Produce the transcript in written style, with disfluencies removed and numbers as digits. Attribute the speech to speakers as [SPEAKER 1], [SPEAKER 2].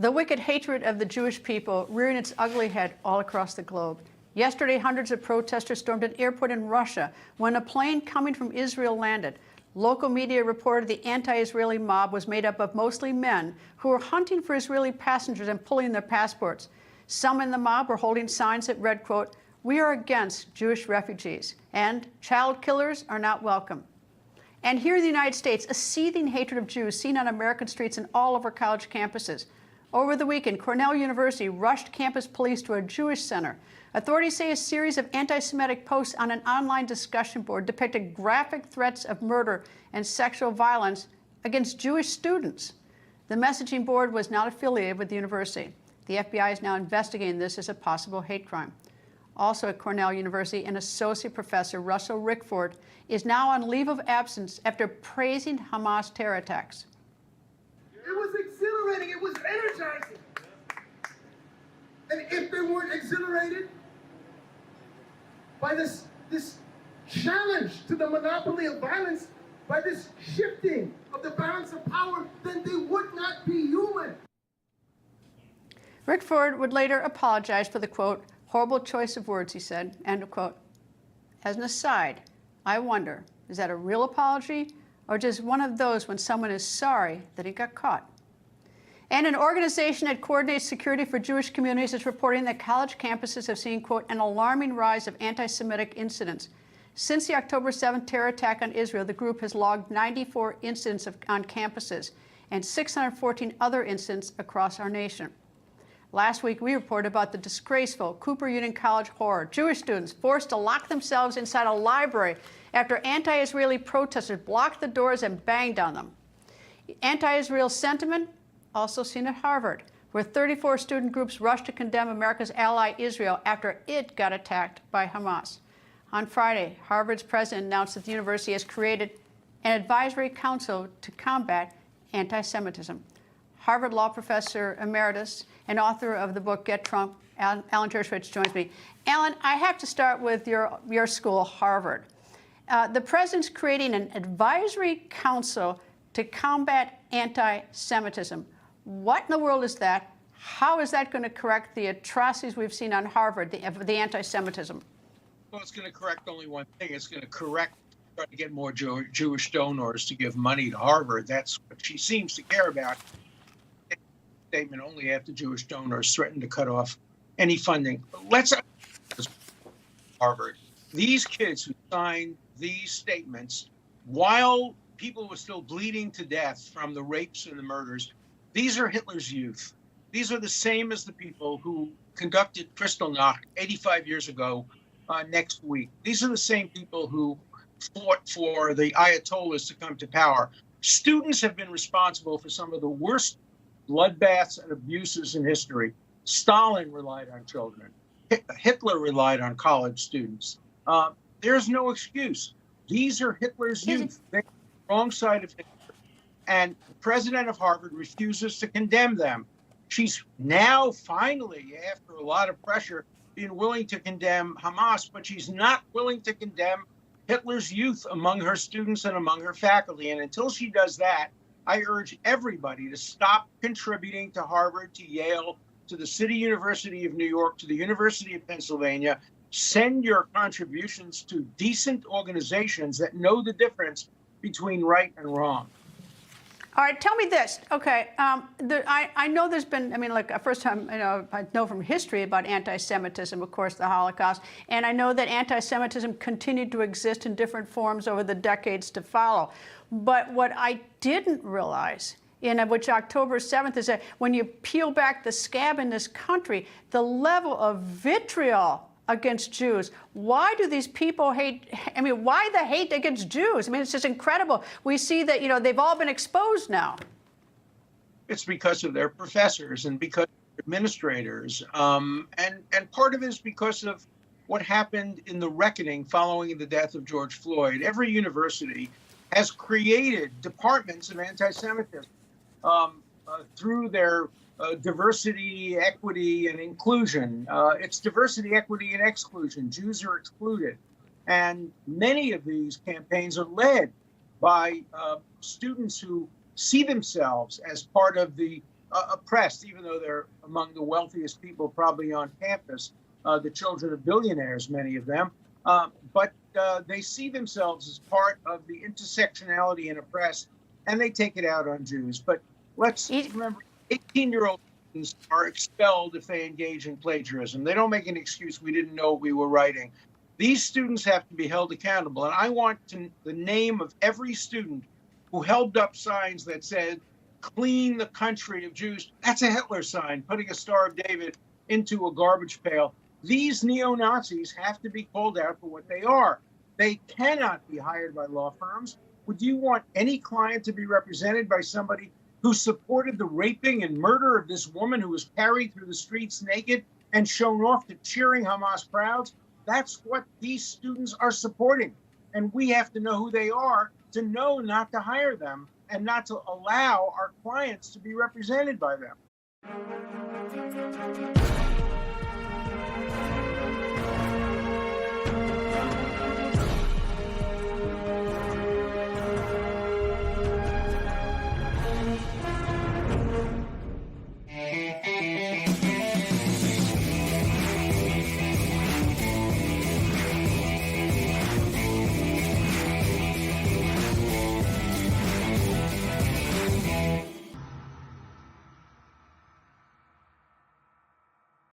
[SPEAKER 1] The wicked hatred of the Jewish people rearing its ugly head all across the globe. Yesterday, hundreds of protesters stormed an airport in Russia when a plane coming from Israel landed. Local media reported the anti-Israeli mob was made up of mostly men who were hunting for Israeli passengers and pulling their passports. Some in the mob were holding signs that read, quote, "We are against Jewish refugees," and "Child killers are not welcome." And here in the United States, a seething hatred of Jews seen on American streets and all over college campuses. Over the weekend, Cornell University rushed campus police to a Jewish center. Authorities say a series of anti-Semitic posts on an online discussion board depicted graphic threats of murder and sexual violence against Jewish students. The messaging board was not affiliated with the university. The FBI is now investigating this as a possible hate crime. Also at Cornell University, an associate professor, Russell Rickford, is now on leave of absence after praising Hamas terror attacks.
[SPEAKER 2] It was exhilarating. It was energizing. And if they weren't exhilarated by this challenge to the monopoly of violence, by this shifting of the balance of power, then they would not be human.
[SPEAKER 1] Rickford would later apologize for the, quote, "horrible choice of words," he said, end of quote. As an aside, I wonder, is that a real apology or just one of those when someone is sorry that he got caught? And an organization that coordinates security for Jewish communities is reporting that college campuses have seen, quote, "an alarming rise of anti-Semitic incidents." Since the October 7th terror attack on Israel, the group has logged 94 incidents on campuses and 614 other incidents across our nation. Last week, we reported about the disgraceful Cooper Union College horror. Jewish students forced to lock themselves inside a library after anti-Israeli protesters blocked the doors and banged on them. Anti-Israel sentiment also seen at Harvard, where 34 student groups rushed to condemn America's ally Israel after it got attacked by Hamas. On Friday, Harvard's president announced that the university has created an advisory council to combat anti-Semitism. Harvard Law Professor Emeritus and author of the book Get Trump, Alan Dershowitz, joins me. Alan, I have to start with your school, Harvard. The president's creating an advisory council to combat anti-Semitism. What in the world is that? How is that going to correct the atrocities we've seen on Harvard, the anti-Semitism?
[SPEAKER 3] Well, it's going to correct only one thing. It's going to try to get more Jewish donors to give money to Harvard. That's what she seems to care about. Statement only after Jewish donors threaten to cut off any funding. Let's Harvard. These kids who signed these statements while people were still bleeding to death from the rapes and the murders, these are Hitler's youth. These are the same as the people who conducted Kristallnacht 85 years ago next week. These are the same people who fought for the Ayatollahs to come to power. Students have been responsible for some of the worst bloodbaths and abuses in history. Stalin relied on children. Hitler relied on college students. There's no excuse. These are Hitler's youth. They're on the wrong side of history. And the president of Harvard refuses to condemn them. She's now finally, after a lot of pressure, being willing to condemn Hamas, but she's not willing to condemn Hitler's youth among her students and among her faculty. And until she does that, I urge everybody to stop contributing to Harvard, to Yale, to the City University of New York, to the University of Pennsylvania. Send your contributions to decent organizations that know the difference between right and wrong.
[SPEAKER 1] All right, tell me this. Okay, I know there's been, first time, I know from history about anti-Semitism, of course, the Holocaust, and I know that anti-Semitism continued to exist in different forms over the decades to follow. But what I didn't realize, which October 7th is that when you peel back the scab in this country, the level of vitriol against Jews. Why do these people hate? Why the hate against Jews? It's just incredible. We see that, they've all been exposed now.
[SPEAKER 3] It's because of their professors and because of administrators. And part of it is because of what happened in the reckoning following the death of George Floyd. Every university has created departments of anti-Semitism through their diversity, equity, and inclusion. It's diversity, equity, and exclusion. Jews are excluded. And many of these campaigns are led by students who see themselves as part of the oppressed, even though they're among the wealthiest people probably on campus, the children of billionaires, many of them. But they see themselves as part of the intersectionality and oppressed, and they take it out on Jews. But let's remember, 18-year-old students are expelled if they engage in plagiarism. They don't make an excuse, we didn't know what we were writing. These students have to be held accountable. And I want the name of every student who held up signs that said, clean the country of Jews. That's a Hitler sign, putting a Star of David into a garbage pail. These neo-Nazis have to be called out for what they are. They cannot be hired by law firms. Would you want any client to be represented by somebody who supported the raping and murder of this woman who was carried through the streets naked and shown off to cheering Hamas crowds? That's what these students are supporting. And we have to know who they are to know not to hire them and not to allow our clients to be represented by them.